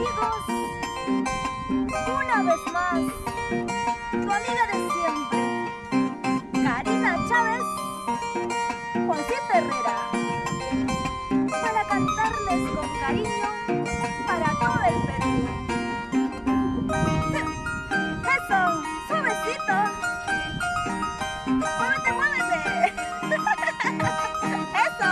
amigos, una vez más, tu amiga de siempre, Karina Chávez, Juancito Herrera, para cantarles con cariño para todo el Perú. ¡Eso! ¡Suavecito! ¡Muévete, muévete! ¡Eso!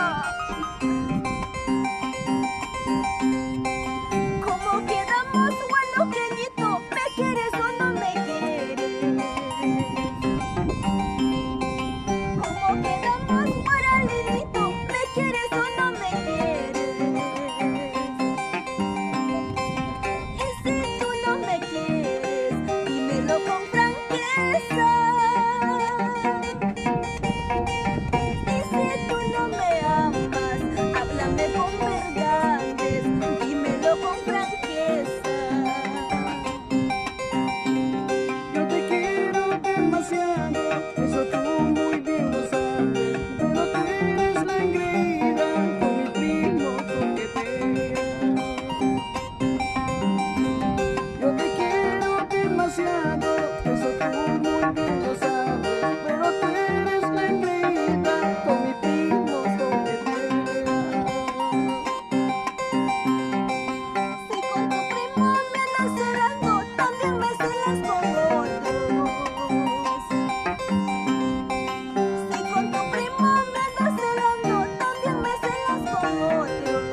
¿Cómo quedamos, bueno, queñito? ¿Me quieres o no me quieres? ¿Cómo quedamos, guaralinito? ¿Me quieres o no me quieres? Y si tú no me quieres, dímelo con franqueza. Y si tú no me amas, háblame con verdades, dímelo con franqueza. Yo te quiero demasiado, eso tú muy bien lo sabes, pero tú eres la engreída con mi primo coquetea. Yo te quiero demasiado, eso tú muy bien lo sabes, pero tú eres la engreída con mi primo coquetea. Si con tu primo me andas celando, también me celas con otros. Si con tu primo me andas celando, también me celas con otros.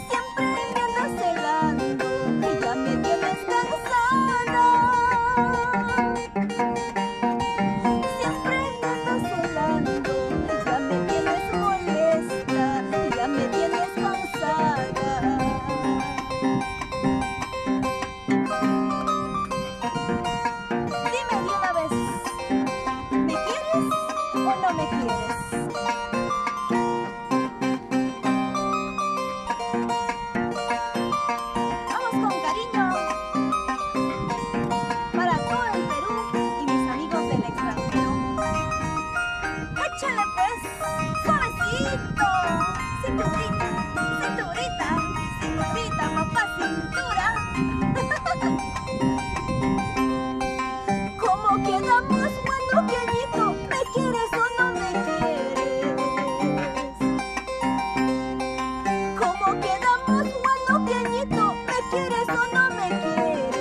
Siempre me andas celando y ya me tienes cansada. Siempre me andas celando y ya me tienes molesta y ya me tienes cansada. Dime de una vez, ¿me quieres o no me quieres? Vamos con cariño para todo el Perú y mis amigos del extranjero. Échale pues, suavecito, cinturita, cinturita, cinturita, papá, cintura. ¿Cómo quedamos, bueno, queñito? ¿Me quieres o no me quieres? ¿Cómo quedamos, bueno, queñito? ¿Me quieres o no me quieres?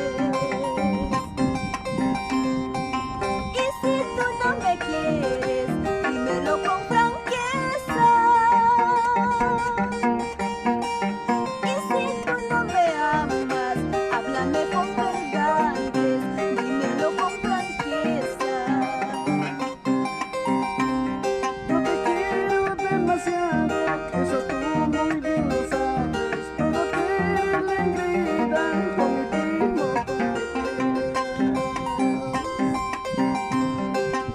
Y si tú no me quieres, dímelo con franqueza. Y si tú no me amas, háblame con verdades, dímelo con franqueza. Yo te quiero demasiado, eso tú muy bien lo sabes, pero tú eres la engreída con mi primo coquetea.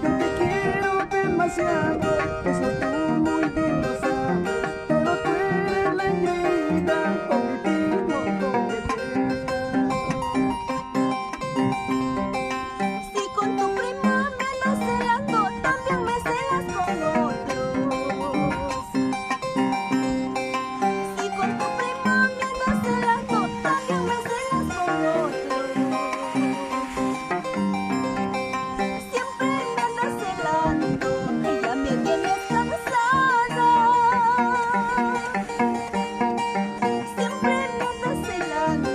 Yo te quiero demasiado, eso tú muy bien lo sabes, pero tú eres la engreída con mi primo coquetea. Si con tu primo me andas celando, también me celas con otros. Si con tu primo me andas celando, también me celas con otros. Siempre me andas celando y ya me tienes cansada. Siempre me andas celando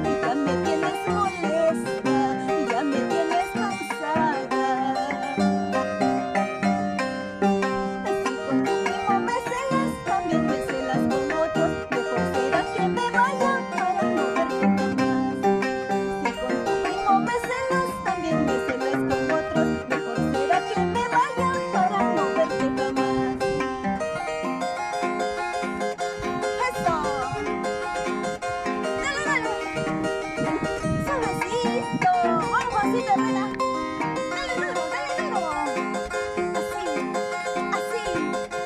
y ya me tienes molesta y ya me tienes cansada. Si con tu primo me celas, también me celas con otros. Mejor será que me vaya para no verte jamás. Si con tu primo me celas, también me celas con otros. Mejor será que me vaya para no verte jamás. ¡Eso! ¡Dale, dale! ¡Suavecito! ¡Vamos, Juancito Herrera! ¡Dale duro, dale duro! Así, así,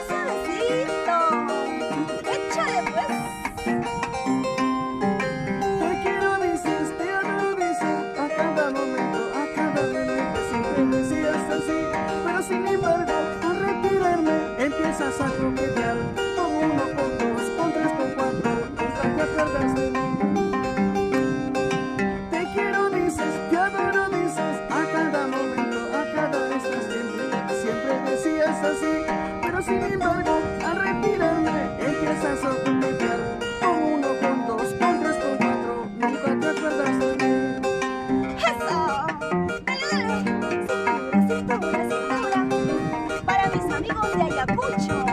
suavecito. ¡Échale pues! Te quiero, dices, te adoro, dices, a cada momento, siempre decías así, pero sin embargo, al retirarme, empiezas a coquetear con uno, con dos, con tres, con cuatro. Pero sin embargo, al retirarme, empiezas a coquetear con uno, con dos, con tres, con cuatro. Nunca te acuerdas de mí. ¡Eso! ¡Dale, dale! Cintura, cintura, cintura. Para mis amigos de Ayacucho.